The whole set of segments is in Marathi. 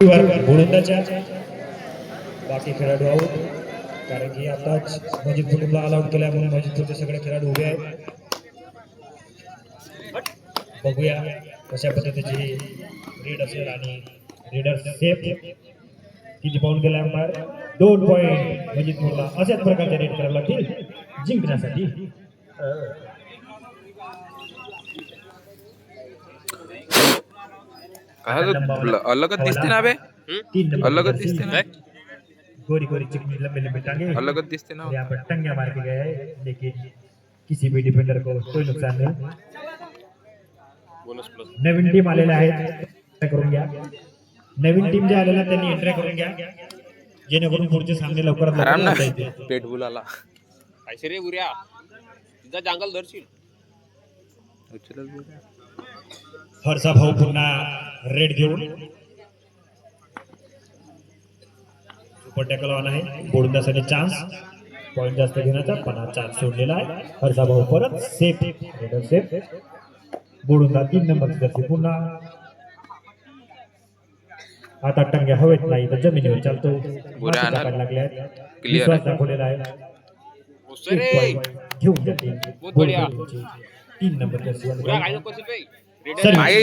गोलंदाजा बाकी खेळाडू आउट कारण की आताच मजीद फुटीमला ऑल आउट केल्या म्हणून मजीदचे सगळे खेळाडू उभे आहेत. बघूया कशा पद्धतीची रीड असेल आणि रीडर सेफ किती पाऊंड गेला अंपायर 2 पॉइंट मजीद फुटला अशाच प्रकारचे रीड करायला लागतील जिंकण्यासाठी. अलगच दिसते ना बे अलगच दिसते ना गोरी गोरी चिकनी लंबे लंबे टांगे अलगच दिसते ना. यहाँ पर टंगे मार के गए हैं लेकिन किसी भी डिफेंडर को कोई नुकसान नहीं. नवीन टीम आलेल्या आहेत करून घ्या. नवीन टीम जे आलेल्या त्यांनी एंट्री करून घ्या जेणेकरून पुढचे सामने लवकरात लवकर येतील. पेट बुलाला ऐसे रे बुऱ्या तुझा जंगल धरशील. हर्षा भाऊ पुन्हा रेड घेऊन सुपर टॅकल ऑन आहे. गोलंदाजाने चान्स पॉइंट जास्त घेण्याचा पण हा चान्स सोडलेला आहे. हर्षा भाऊ परत सेफ रेडर सेफ गोलंदाज 3 नंबरची जर्सी पुन्हा आता टंग्या हवेत नाही तर जमिनीवर चालतो. लागल्या क्लिअर दाखवलेला आहे. घेऊन जाते 3 नंबर जर्सी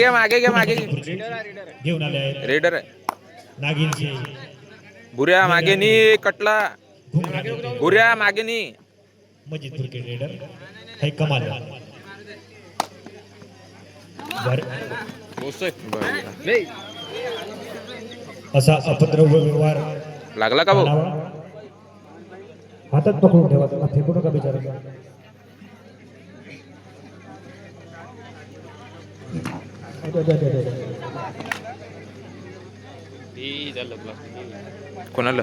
मागे घेऊन आले आहेत. रेडर आहे नागिनची बुऱ्या मागे नी कटला बुऱ्या मागे नी मजीद क्रिकेट रेडर हे कमाल असा अपद्रव्य व्यवहार लागला का भाऊ. हातात पकडून ठेवा फेकू नका बिचारा. कोणाला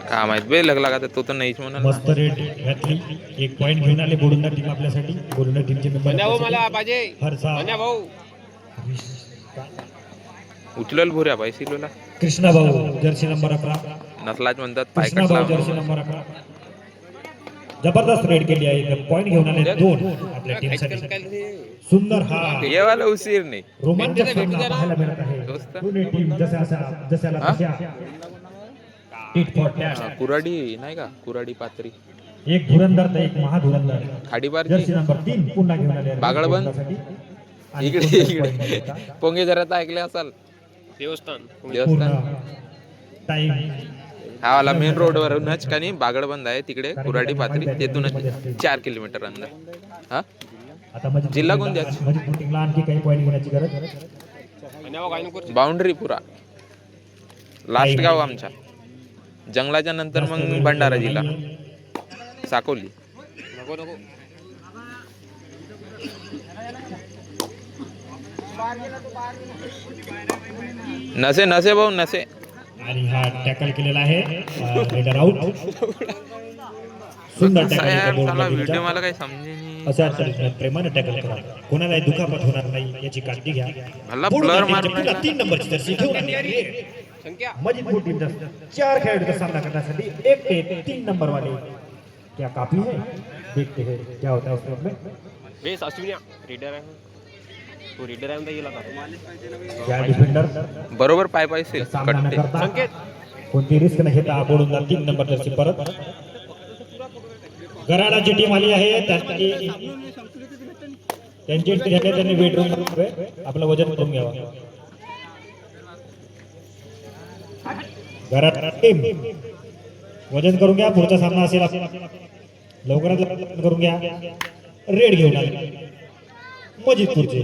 का माहित बे लगला का तो तर नाहीच म्हणा. मस्त रेट घातली 1 पॉइंट घेऊन आले गोलंदाज टीम आपल्यासाठी. गोलंदाज टीमचे मेंबर मला पाहिजे हर्षा भाऊ उचलल भुऱ्या भाई सिलोला. कृष्णा भाऊ जर्सी नंबर 11 नसलाच म्हणतात कृष्णा भाऊ जर्सी नंबर 11 जबरदस्त रेड केली आहे. पॉइंट घेऊन आले 2 आपल्या टीमसाठी. सुंदर हा येवाला उशीर नाही रोमांचक सामना पाहायला मिळत आहे. दोन्ही टीम जशाला तशा टीट फॉर टॅट. कुराडी नाही का कुराडी पात्री एक धुरंधर तर एक महाधुरंधर खाडीबार जर्सी नंबर 3 पुन्हा घेऊन आले बागळबंद. इकडे पोंगे जरा ऐकले असाल देवस्थान टाइम हा वाला मेन रोड वरूनच का नाही बागळबंद आहे तिकडे कुराडी पात्री तिथूनच 4 किलोमीटर अंदर. हा आता जिल्हा कोणत्या आणखी काही पॉइंट घेण्याची गरज. बाउंड्री पुरा लास्ट गाव आमच्या जंगलाच्या नंतर मग भंडारा जिल्हा साकोली. नसे नसे भाऊ नसे आणि हा टॅकल केलेला आहे. Raider out. सुंदर टॅकल व्हिडिओ मला काही समजे नाही. अशा तऱ्हेने प्रेमाने टॅकल करा कोणालाही दुखापत होणार नाही याची काळजी घ्या. मला ब्लर मारून 3 नंबरची जर्सी घेऊन आली. मजीद टीम 4 खेळाडूंचा सामना करण्यासाठी 1 ते 3 नंबर वाले क्या काफी है. देखते हैं क्या होता है उसमें. बेस अश्विनिया रीडर आहे तो रीडर आहे म्हणता येईल या डिफेंडर बरोबर पाय पायसे संकेत कोणती रिस्क न घेता गोलंदाज 3 नंबर जर्सी परत. गराडाची टीम आली आहे. त्यांची एंट्री झाली. त्यांनी बेडरूम आपलं वजन करून घ्यावा. गराड टीम वजन करून घ्या. पुढचा सामना असेल लवकरात लवकर करून घ्या. रेड घेऊन आले मजीदपूरचे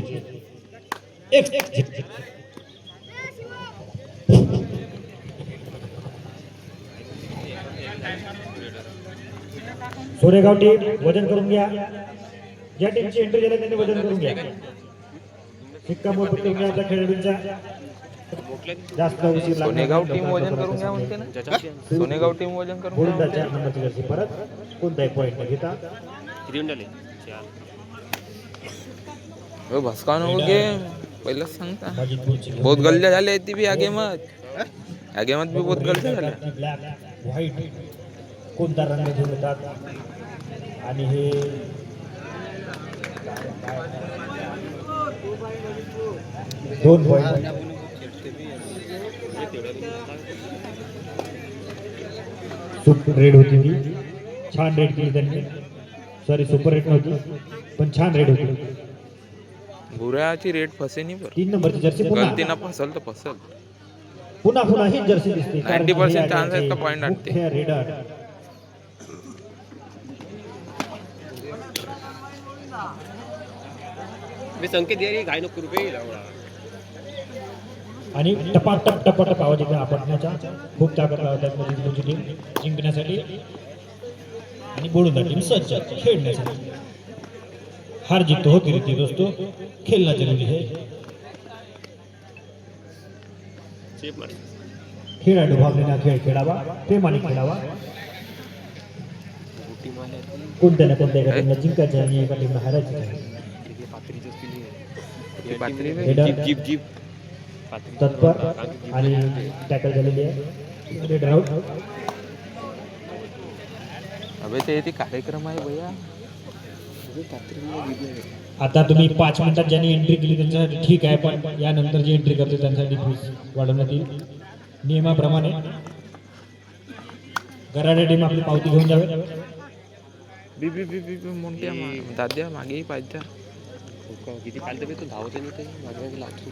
सोरेगाव टीम वजन करून घ्या. ज्या टीमची एंट्री झाली त्यांनी वजन करून घ्या. शिक्कामोर्तब करून घ्या त्या खेळाडूंचा. जास्त उशीर लागणार. सोनेगाव टीम वजन करून घ्या म्हणते ना. सोनेगाव टीम वजन करून गोलंदाज 4 नंबरची जर्सी परत. कोणताही पॉइंट न घेता भस्कान हो गे पहिलं सांगता बहुत गलत्या झाल्या ती बी आगे मत बी बहुत गलत्या झाल्या. ब्लॅक व्हाईट कोणता रंग घेऊन येतात आणि हे 2 पॉइंट सुपर रेड होती ती, छान रेड केली त्यांनी. सॉरी, सुपर रेड नव्हती पण छान रेड होती. भुऱ्याची रेट फसे नाही बरं. 3 नंबरची जर्सी पुन्हा गलतीनं फसल तर फसल. पुन्हा पुन्हा ही जर्सी दिसते. 90% चान्स आहेत का पॉईंट आणते. मुख्य रेडर मी संकेत दे घाई नको रुपये आणि टपाटप आवाज येतो आपटण्याचा. खूप ताकद लावतात मधील टीम जिंकण्यासाठी आणि बोलून टीम सज्ज खेळण्यासाठी. हार जीत तो होती रहती दोस्तों, खेलना जरूरी है. खेळाडू भावनेने खेळ खेळावा, प्रेमाने खेळावा. कोणत्या ना कोणत्या एका टीमला जिंकायचे आणि एका टीमला हारायचे. जीप जीप तत्पर आणि टॅकल झालेली आहे. Red out. अबे ते कार्यक्रम आहे भैया. आता तुम्ही 5 मिनिटात ज्यांनी एंट्री केली त्यांच्यासाठी ठीक आहे, पण यानंतर जी एंट्री करते त्यांच्यासाठी फीस वाढवण्यात येईल नियमाप्रमाणे. गराडे टीम आपली पावती घेऊन जावे. बी बी बी बी मोठ्या दाद्या मागेही पाहिजे. किती कालते तू धावते नाही ते मागे लागतो.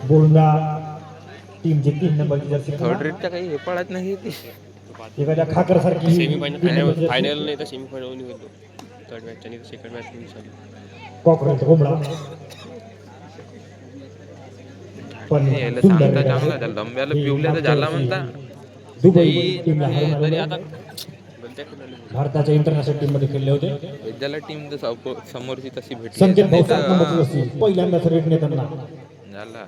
बोलदा टीमची 3 नंबरची जर्सी. थर्ड रेटच्या काही हे पडत नाही ती. एखाद्या खाकर सारखी सेमीफायनल फायनल नाही तर सेमीफायनल निघतो. थर्ड मॅच आणि सेकंड मॅच झाली. कॉकरोच कोंबडा पण यायला सांगता चांगला त्याला लंब्याला पिवल्या तर झाला म्हणता. दुबई टीमला हरवून तरी आले. आता भारताच्या इंटरनॅशनल टीम मध्ये खेळले होते. विद्याला टीम तर समोरची तशी भेटली संकेत भाऊ 7 नंबरची जर्सी. पहिल्यांदाच रेड नेताना झाला.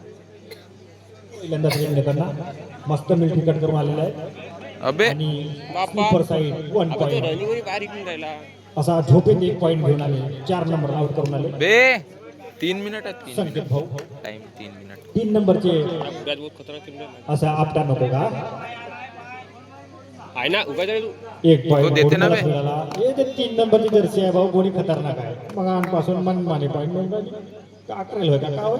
मस्त मिल्ट्री कट करून आलेला आहे. अबे आणि स्लीपर साइड 1 पॉइंट रनिंग बारीक राहिला. असा झोपेत 1 पॉइंट घेऊन आले. 4 नंबर आउट करून आले बे 3 मिनिटात 3 संकेत भाऊ. Time 3 minute. 3 नंबरचे उगाच बहुत खतरनाक टीम आहे. असा आपटा नको का. आहे ना उगाच तू 1 तो देते ना बे. पॉइंट. हे जे 3 नंबरची जर्सी आहे भाऊ, कोणी खतरनाक आहे. मग आजपासून मनमाने पॉइंट मिळतात का करेल होय का होय.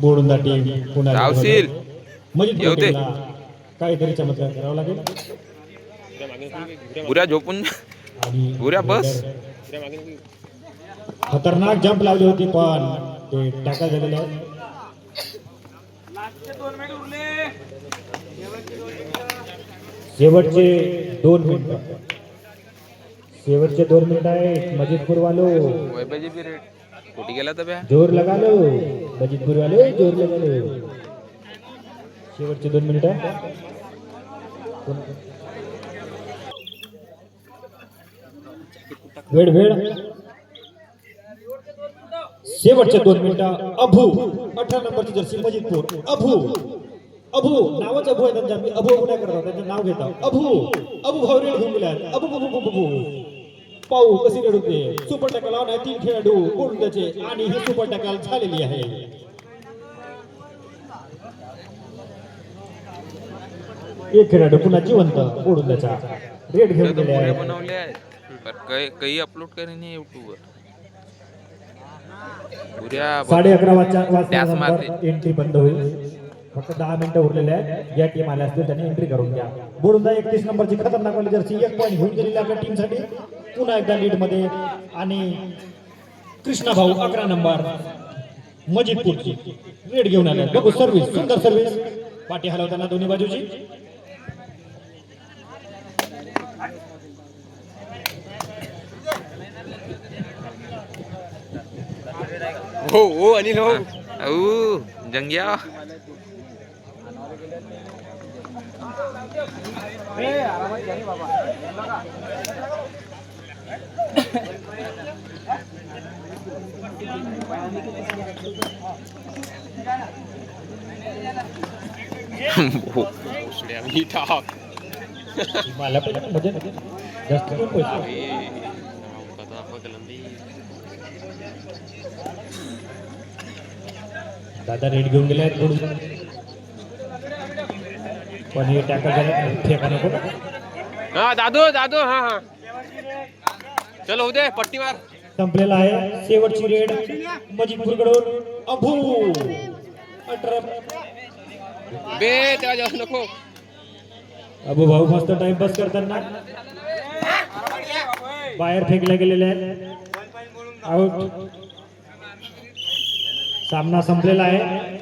बोडूंदा टीम पुन्हा रावशील मजिद येऊ दे. काहीतरी चमत्कार करावा लागेल. पुऱ्या झोपून आणि पुऱ्या बस. खतरनाक जंप लावली होती पण ते टाका झालेले आहे. शेवटचे 2 मिनिट. शेवटचे 2 मिनिट आहे. मजिदपूर वालो वैभवजी बी रेट कुठे गेला तर बे. जोर लगा लो. मजिदपूर वाले जोर लगा लो. शेवटचे 2 मिनिट आहे. वेळ शेवटचे 2 मिनिट. अभू 18 नंबरची जर्सी मजिदपूर. अभू नावाच अभू आहे त्यांच्या. मी अभू नाही करतो त्यांचं नाव घेता. अभू भाऊ रेड घेऊन गेले. अभू पाहू कशी रेड होते. सुपर टॅकल लावणार 3 खेळाडू कोणत्याचे आणि ही सुपर टॅकल झालेली आहे. एक खेळाडू पुन्हा जिवंत ओढून त्याचा रेड घेऊन गेले आहे. बनवले आहेत पर काही अपलोड करेन YouTube वर. पुऱ्या 11:30 एंट्री बंद होईल. फक्त 10 मिनिटं उरलेले आहेत. या टीम आल्या असतील त्यांनी एंट्री करून घ्या. बोडुंदा 31 नंबरची खतरनाक वाली जर्सी 1 पॉइंट घेऊन गेलेली आपल्या टीमसाठी. पुन्हा एकदा लीड मध्ये. आणि कृष्णा भाऊ 11 नंबर मजिदपूरची रेड घेऊन आले. बघू सर्व्हिस, सुंदर सर्व्हिस. पाठी हलवताना दोन्ही बाजूची. हो अनिल हो. जंग्या मला पण म्हणजे जास्त पण पैसे. दादा रेड घेऊन गेले आहेत थोडं. पण हे टॅकल फेका नको. हा दादू हा चल होऊ दे पट्टी मार. संपलेला आहे. शेवटची रेड मजिदपूरकडून अभू 18 बे तेव्हा जाऊ नको. अबू भाऊ मस्त टाइमपास करताना बाहेर फेकले गेलेले आहेत. आउट. सामना संपलेला आहे.